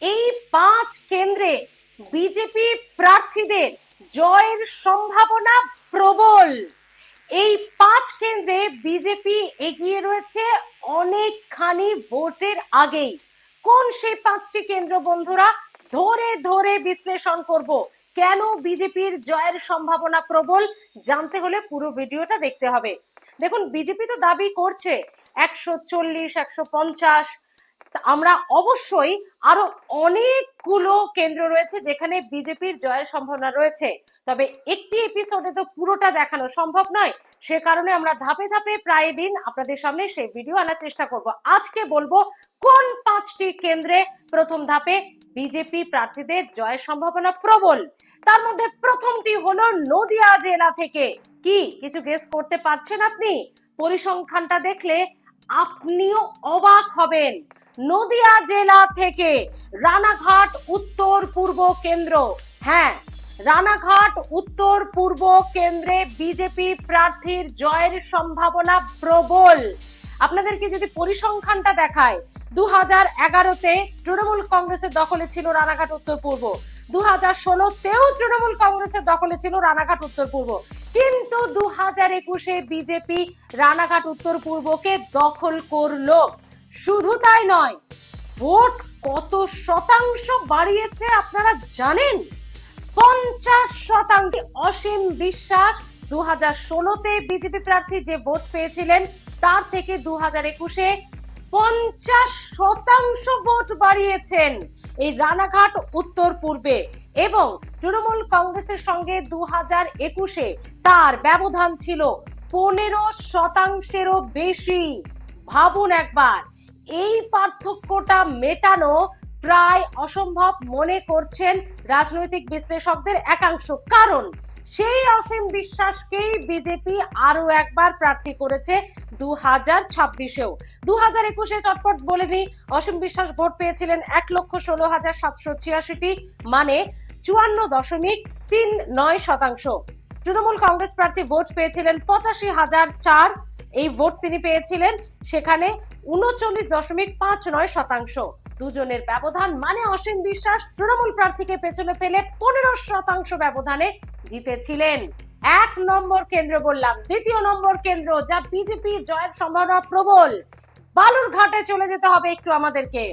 এই 5 কেন্দ্রে বিজেপি প্রার্থীদের জয়ের সম্ভাবনা প্রবল। এই 5 কেন্দ্রে বিজেপি এগিয়ে রয়েছে অনেকখানি ভোটের আগেই। কোন সেই 5টি কেন্দ্র বন্ধুরা, ধরে ধরে বিশ্লেষণ করব। কেন বিজেপির জয়ের সম্ভাবনা প্রবল, জানতে হলে পুরো ভিডিওটা দেখতে হবে। দেখুন, বিজেপি তো দাবি করছে 140, 150। আমরা অবশ্যই আরো অনেকগুলো কেন্দ্র রয়েছে যেখানে বিজেপির জয়ের সম্ভাবনা রয়েছে, তবে একটি এপিসোডে তো পুরোটা দেখানো সম্ভব নয়। সে কারণে আমরা ধাপে ধাপে প্রায় দিন আপনাদের সামনে সেই ভিডিও আনার চেষ্টা করব। আজকে বলবো কোন 5টি কেন্দ্রে প্রথম ধাপে বিজেপি প্রার্থীদের জয়ের সম্ভাবনা প্রবল। তার মধ্যে প্রথমটি হলো নদিয়া জেলা থেকে। কি কিছু গেস করতে পারছেন আপনি? পরিসংখ্যানটা দেখলে আপনিও অবাক হবেন। নদিয়া জেলা থেকে রানাঘাট উত্তর পূর্ব কেন্দ্র, হ্যাঁ, রানাঘাট উত্তর পূর্ব কেন্দ্রে বিজেপি প্রার্থীর জয়ের সম্ভাবনা প্রবল। আপনাদেরকে যদি পরিসংখ্যানটা দেখায়, 2011-তে তৃণমূল কংগ্রেসের দখলে ছিল রানাঘাট উত্তর পূর্ব, 2016-তেও তৃণমূল কংগ্রেসের দখলে ছিল রানাঘাট উত্তর পূর্ব, কিন্তু 2021-এ বিজেপি রানাঘাট উত্তর পূর্বকে দখল করলো। শুধু তাই নয়, ভোট কত শতাংশ বাড়িয়েছে আপনারা জানেন? 50%। অসীম বিশ্বাস 2016-তে বিজেপি প্রার্থী যে ভোট পেয়েছিলেন তার থেকে 2021-এ 50% ভোট বাড়িয়েছেন এই রানাঘাট উত্তর পূর্বে। এবং তৃণমূল কংগ্রেসের সঙ্গে 2021-এ তার ব্যবধান ছিল 15%-এরও বেশি। ভাবুন একবার, এই পার্থক্যটা মেটানো প্রায় অসম্ভব মনে করছেন রাজনৈতিক বিশ্লেষকদের একাংশ, কারণ সেই অসীম বিশ্বাসকেই বিজেপি আরো একবার প্রার্থী করেছে 2026-এও। 2021-এ চটপট বলেনি, অসীম বিশ্বাস ভোট পেয়েছিলেন 1,16,786টি, মানে 54.39%। তৃণমূল কংগ্রেস প্রার্থী ভোট পেয়েছিলেন 85,004, এই ভোট তিনি পেয়েছিলেন সেখানে 39.59%। দুজনের ব্যবধান, মানে অসীম বিশ্বাস তৃণমূল প্রার্থীকে পেছনে ফেলে 15% ব্যবধানে জিতেছিলেন। 1 নম্বর কেন্দ্র বললাম। দ্বিতীয় নম্বর কেন্দ্র যা বিজেপির জয়ের সম্ভাবনা প্রবল, বালুরঘাটে চলে যেতে হবে একটু আমাদেরকে।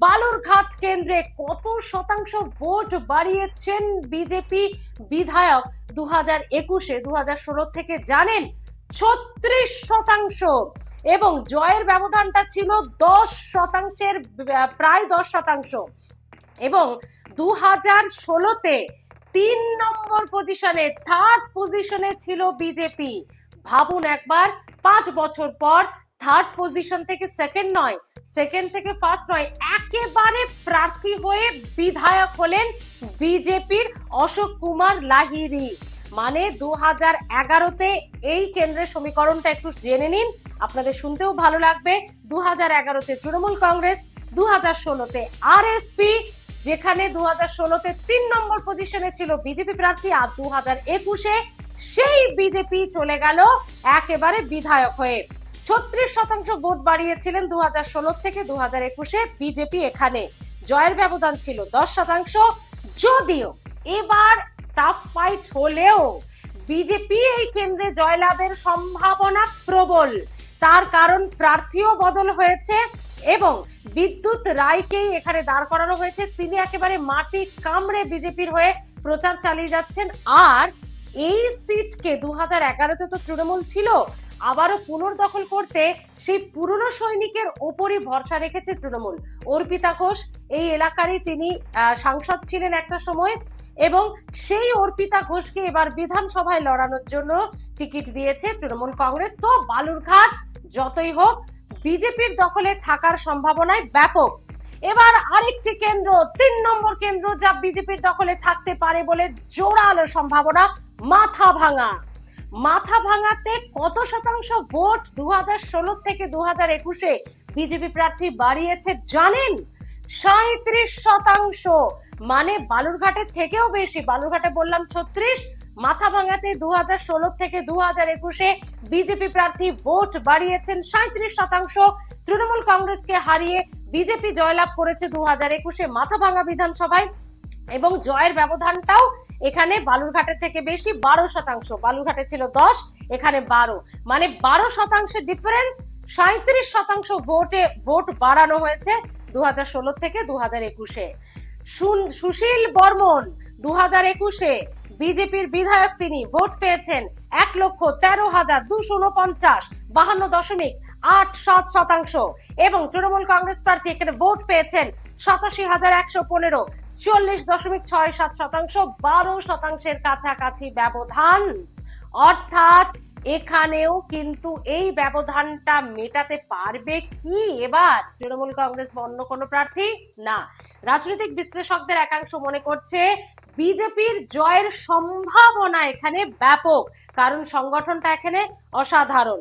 বালুরঘাট কেন্দ্রে কত শতাংশ ভোট বাড়িয়েছেন বিজেপি বিধায়ক 2021-এ 2016 থেকে জানেন? 36%। এবং জয়ের ব্যবধানটা ছিল 10%, প্রায় 10%। এবং 2016-তে 3 নম্বর পজিশনে, থার্ড পজিশনে ছিল বিজেপি। ভাবুন একবার, 5 বছর পর থার্ড পজিশন থেকে সেকেন্ড নয়, সেকেন্ড থেকে ফার্স্ট নয়, একেবারে প্রার্থী হয়ে বিধায়ক হলেন বিজেপির অশোক কুমার লাহিড়ী। মানে 2011-তে এই কেন্দ্রের সমীকরণটা একটু জেনে নিন, আপনাদের শুনতেও ভালো লাগবে। 2011-তে তৃণমূল কংগ্রেস, 2016-তে আরএসপি, যেখানে 2016-তে 3 নম্বর পজিশনে ছিল বিজেপি প্রার্থী, আর 2021-এ সেই বিজেপি চলে গেল একেবারে বিধায়ক হয়ে। 36% ভোট বাড়িয়েছিলেন 2016 থেকে 2021-এ বিজেপি। এখানে জয়ের ব্যবধান ছিল 10%। যদিও এবার টাফ ফাইট হলেও বিজেপি এই কেন্দ্রে জয়লাভের সম্ভাবনা প্রবল। তার কারণ প্রার্থীও বদল হয়েছে এবং বিদ্যুৎ রায়কেই এখানে দাঁড় করানো হয়েছে। তিনি একেবারে মাটি কামড়ে বিজেপির হয়ে প্রচার চালিয়ে যাচ্ছেন। আর এই সিটকে 2011-তে তো তৃণমূল ছিল, আবারও পুনর্দখল করতে সেই পুরনো সৈনিকের ওপরই ভরসা রেখেছে তৃণমূল। অর্পিতা ঘোষ এই এলাকারই তিনি সাংসদ ছিলেন একটা সময়, এবং সেই অর্পিতা ঘোষকে এবার বিধানসভায় লড়ানোর জন্য টিকিট দিয়েছে তৃণমূল কংগ্রেস। তো বালুরঘাট যতই হোক বিজেপির দখলে থাকার সম্ভাবনায় ব্যাপক। এবার আরেকটি কেন্দ্র, 3 নম্বর কেন্দ্র যা বিজেপির দখলে থাকতে পারে বলে জোরালো সম্ভাবনা, মাথাভাঙা। মাথাভাঙাতে কত শতাংশ ভোট 2016 থেকে 2021-এ বিজেপি প্রার্থী বাড়িয়েছে জানেন? 37%, মানে বালুরঘাটের থেকেও বেশি। বালুরঘাটে বললাম 36, মাথাভাঙাতে 2016 থেকে 2021-এ বিজেপি প্রার্থী ভোট বাড়িয়েছেন 37%। তৃণমূল কংগ্রেসকে হারিয়ে বিজেপি জয়লাভ করেছে 2021-এ মাথাভাঙা বিধানসভায়, এবং জয়ের ব্যবধানটাও এখানে বালুরঘাটের থেকে বেশি, 12%। বালুরঘাটে ছিল 10, এখানে 12, মানে 12% ডিফারেন্স। 37% ভোট বাড়ানো হয়েছে 2016 থেকে 2021-এ। সুশীল বর্মন 2021-এ বিজেপির বিধায়ক, তিনি ভোট পেয়েছেন 1,13,249, 52.87%, এবং তৃণমূল কংগ্রেস প্রার্থী এখানে ভোট পেয়েছেন 87,115, 40.67%, 12%-এর কাছাকাছি ব্যবধান। অর্থাৎ এখানেও কিন্তু এই ব্যবধানটা মেটাতে পারবে কি এবার তৃণমূল কংগ্রেস বা অন্য কোনো প্রার্থী? না। রাজনৈতিক বিশ্লেষকদের একাংশ মনে করছে বিজেপির জয়ের সম্ভাবনা এখানে ব্যাপক, কারণ সংগঠনটা এখানে অসাধারণ।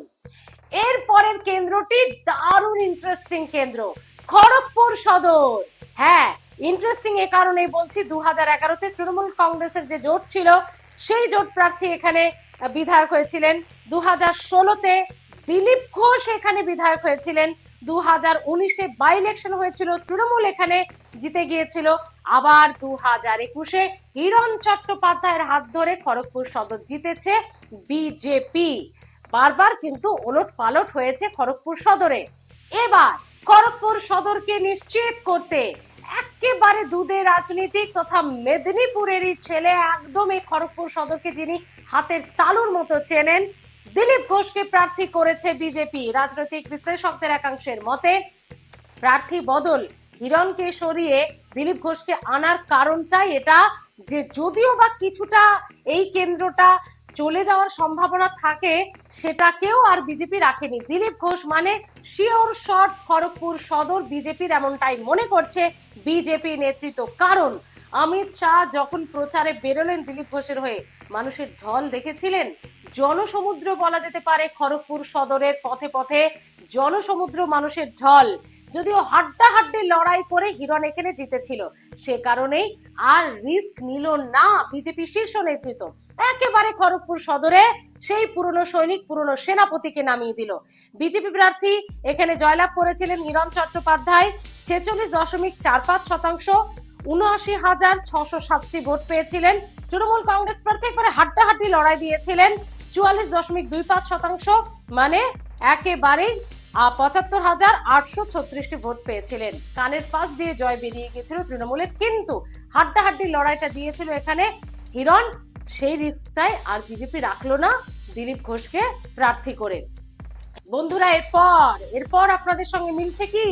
এর পরের কেন্দ্রটি দারুণ ইন্টারেস্টিং কেন্দ্র, খড়গপুর সদর। হ্যাঁ, ইন্টারেস্টিং এ কারণেই বলছি, 2011-তে তৃণমূল কংগ্রেসের যে জোট ছিল সেই জোট প্রার্থী এখানে বিধায়ক হয়েছিলেন। 2016-তে দিলীপ ঘোষ এখানে বিধায়ক হয়েছিলেন। 2019-এ বাই ইলেকশন হয়েছিল, তৃণমূল এখানে জিতে গিয়েছিল। আবার 2021-এ হিরণ চট্টোপাধ্যায়ের হাত ধরে খড়গপুর সদর জিতেছে বিজেপি। বারবার কিন্তু ওলট পালট হয়েছে খড়গপুর সদরে। এবার খড়গপুর সদরকে নিশ্চিত করতে একেবারে দুধে রাজনীতিক তথা মেদিনীপুরেরই ছেলে, একদম এই খড়গপুর সদরকে যিনি হাতের তালুর মতো চেনেন, দিলীপ ঘোষকে প্রার্থী করেছে বিজেপি। রাজনৈতিক বিশ্লেষকদের একাংশের মতে প্রার্থী বদল, হিরণকে সরিয়ে দিলীপ ঘোষকে আনার কারণটাই এটা, যে যদিও বা কিছুটা এই কেন্দ্রটা চলে যাওয়ার সম্ভাবনা থাকে, সেটাকেও আর বিজেপি রাখেনি। দিলীপ ঘোষ মানে শিওর শট খড়গপুর সদর বিজেপির, এমনটাই মনে করছে বিজেপি নেতৃত্ব। কারণ অমিত শাহ যখন প্রচারে বেরোলেন দিলীপ ঘোষের হয়ে, মানুষের ঢল দেখেছিলেন। জনসমুদ্র বলা যেতে পারে খড়গপুর সদরের, পথে পথে জনসমুদ্র, মানুষের ঢল। যদিও হাড্ডাহাড্ডি লড়াই করে হিরণ এখানে জিতেছিল, সে কারণেই আর রিস্ক নিল না বিজেপি শীর্ষ নেতৃত্ব। একেবারে খড়গপুর সদরে সেই পুরনো সৈনিক, পুরনো সেনাপতিকে নামিয়ে দিল। বিজেপি প্রার্থী এখানে জয়লাভ করেছিলেন হিরণ চট্টোপাধ্যায়, 46.45%, 79,607টি ভোট পেয়েছিলেন। তৃণমূল কংগ্রেস প্রার্থী একবারে হাড্ডাহাড্ডি লড়াই দিয়েছিলেন, 44.25%, মানে একেবারেই 75,836টি ভোট পেয়েছিলেন। কানের পাশ দিয়ে জয় বেরিয়ে গিয়েছিল তৃণমূলের, কিন্তু হাড্ডাহাড্ডি লড়াইটা দিয়েছিল এখানে হিরণ। সেই রিস্কটাই আর বিজেপি রাখলো না দিলীপ ঘোষকে প্রার্থী করে। বন্ধুরা, এরপর আপনাদের সঙ্গে মিলছে কি?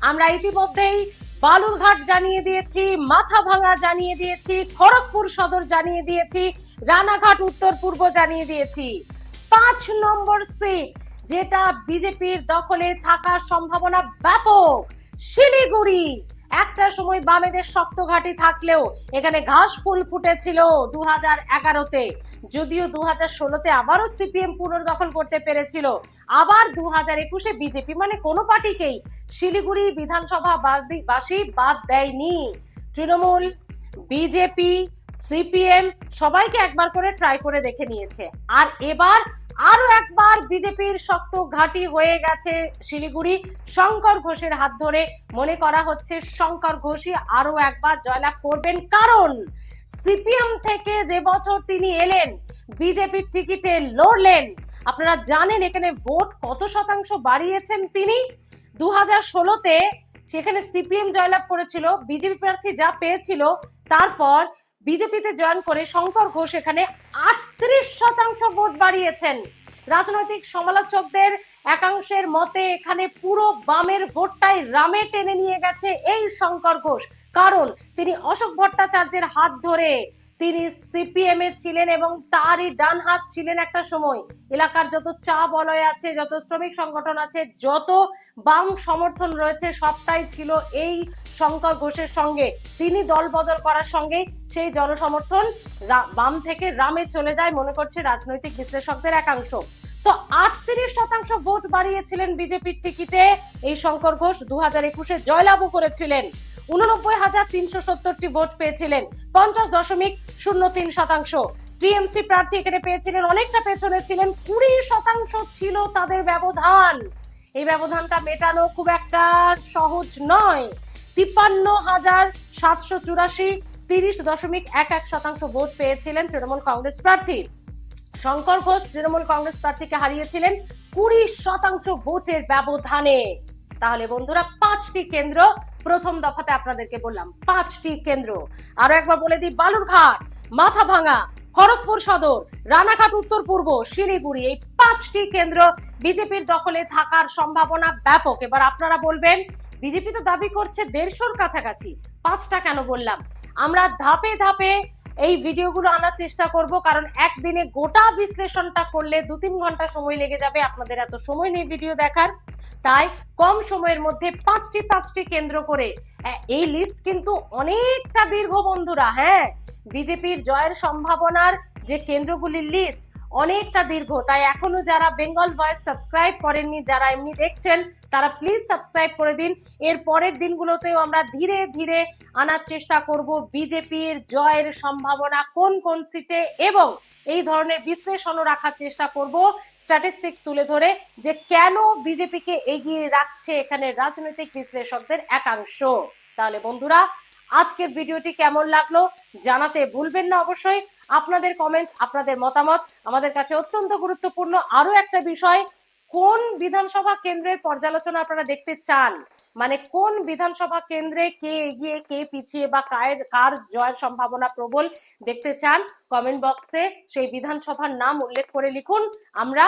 আমরা ইতিমধ্যেই বালুরঘাট জানিয়ে দিয়েছি, মাথাভাঙা জানিয়ে দিয়েছি, খড়গপুর সদর জানিয়ে দিয়েছি, রানাঘাট উত্তর পূর্ব জানিয়ে দিয়েছি। 5 নম্বর সিট যেটা বিজেপির দখলে থাকার সম্ভাবনা ব্যাপক, শিলিগুড়ি। একটা সময় বামেদের শক্ত ঘাঁটি থাকলেও এখানে ঘাস ফুল ফুটেছিল 2011-তে, যদিও 2016-তে আবারও সিপিএম পুনর্দখল করতে পেরেছিল। আবার 2021-এ বিজেপি, মানে কোনো পার্টিকেই শিলিগুড়ি বিধানসভা বাসী বাদ দেয়নি। তৃণমূল, বিজেপি, সিপিএম সবাইকে একবার করে ট্রাই করে দেখে নিয়েছে, আর এবার আরো একবার বিজেপির শক্ত ঘাঁটি হয়ে গেছে শিলিগুড়ি শঙ্কর ঘোষের হাত ধরে। মনে করা হচ্ছে শঙ্কর ঘোষই আরো একবার জয়লাভ করবেন, কারণ সিপিএম থেকে যে বছর তিনি এলেন, বিজেপির টিকিটে লড়লেন, আপনারা জানেন এখানে ভোট কত শতাংশ বাড়িয়েছেন তিনি। 2016-তে সেখানে সিপিএম জয়লাভ করেছিল, বিজেপি প্রার্থী যা পেয়েছিল, তারপর বিজেপিতে জয়েন করে শঙ্কর ঘোষ এখানে 38% ভোট বাড়িয়েছেন। রাজনৈতিক সমালোচকদের একাংশের মতে এখানে পুরো বামের ভোটটাই রামে টেনে নিয়ে গেছে এই শঙ্কর ঘোষ, কারণ তিনি অশোক ভট্টাচার্যের হাত ধরে তিনি সিপিএম এ ছিলেন এবং তারই ডান হাত ছিলেন একটা সময়। এলাকার যত চা বলয় আছে, যত শ্রমিক সংগঠন আছে, যত বাম সমর্থন রয়েছে, সবটাই ছিল এই শঙ্কর ঘোষের সঙ্গে। তিনি দল বদল করার সঙ্গে সেই জনসমর্থন বাম থেকে রামে চলে যায়, মনে করছে রাজনৈতিক বিশ্লেষকদের একাংশ। তো 38% ভোট বাড়িয়েছিলেন বিজেপির টিকিটে এই শঙ্কর ঘোষ। 2021-এ জয়লাভও করেছিলেন, 89,370টি ভোট পেয়েছিলেন, 50.03%। টিএমসি প্রার্থী এখানে পেয়েছিলেন, অনেকটা পেছনে ছিলেন, 20% ছিল তাদের ব্যবধান। এই ব্যবধানটা মেটানো খুব একটা সহজ নয়। 53,784, 30.11% ভোট পেয়েছিলেন তৃণমূল কংগ্রেস প্রার্থী। শঙ্কর ঘোষ তৃণমূল কংগ্রেস প্রার্থীকে হারিয়েছিলেন 20% ভোটের ব্যবধানে। তাহলে বন্ধুরা 5টি কেন্দ্র, প্রথম দফাতে আপনাদেরকে বললাম 5টি কেন্দ্র। আরো একবার বলে দিই, বালুরঘাট, মাথাভাঙা, খড়গপুর সদর, রানাঘাট উত্তর পূর্ব, শিলিগুড়ি, এই 5টি কেন্দ্র বিজেপির দখলে থাকার সম্ভাবনা ব্যাপক। এবার আপনারা বলবেন বিজেপি তো দাবি করছে 150-র কাছাকাছি, 5টা কেন বললাম? আমরা ধাপে ধাপে এই ভিডিওগুলো আনার চেষ্টা করব, কারণ একদিনে গোটা বিশ্লেষণটা করলে 2-3 ঘন্টা সময় লেগে যাবে, আপনাদের এত সময় নেই ভিডিও দেখার। তাই কম সময়ের মধ্যে 5টি কেন্দ্র করে এই লিস্ট কিন্তু অনেকটা দীর্ঘ বন্ধুরা। হ্যাঁ, বিজেপির জয়ের সম্ভাবনার যে কেন্দ্রগুলির লিস্ট অনেকটা দীর্ঘ। তাই এখনো যারা বেঙ্গল ভয়েস সাবস্ক্রাইব করেননি, যারা এমনি দেখছেন, তারা প্লিজ সাবস্ক্রাইব করে দিন। এর পরের দিনগুলোতেও আমরা ধীরে ধীরে আনার চেষ্টা করব বিজেপির জয়ের সম্ভাবনা কোন কোন সিটে, এবং এই ধরনের বিশ্লেষণও রাখার চেষ্টা করব স্ট্যাটিস্টিক্স তুলে ধরে, যে কেন বিজেপিকে এগিয়ে রাখছে এখানে রাজনৈতিক বিশ্লেষকদের একাংশ। তাহলে বন্ধুরা আজকের ভিডিওটি কেমন লাগলো জানাতে ভুলবেন না অবশ্যই। আপনাদের কমেন্ট, আপনাদের মতামত আমাদের কাছে অত্যন্ত গুরুত্বপূর্ণ। আরো একটা বিষয়, কোন বিধানসভা কেন্দ্রের পর্যালোচনা আপনারা দেখতে চান, মানে কোন বিধানসভা কেন্দ্রে কে এগিয়ে কে পিছিয়ে বা কার জয়ের সম্ভাবনা প্রবল দেখতে চান, কমেন্ট বক্সে সেই বিধানসভার নাম উল্লেখ করে লিখুন। আমরা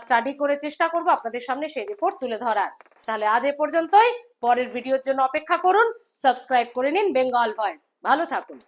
স্টাডি করে চেষ্টা করব আপনাদের সামনে সেই রিপোর্ট তুলে ধরার। তাহলে আজ এ পর্যন্তই, পরের ভিডিওর জন্য অপেক্ষা করুন, সাবস্ক্রাইব করে নিন বেঙ্গল ভয়েস। ভালো থাকুন।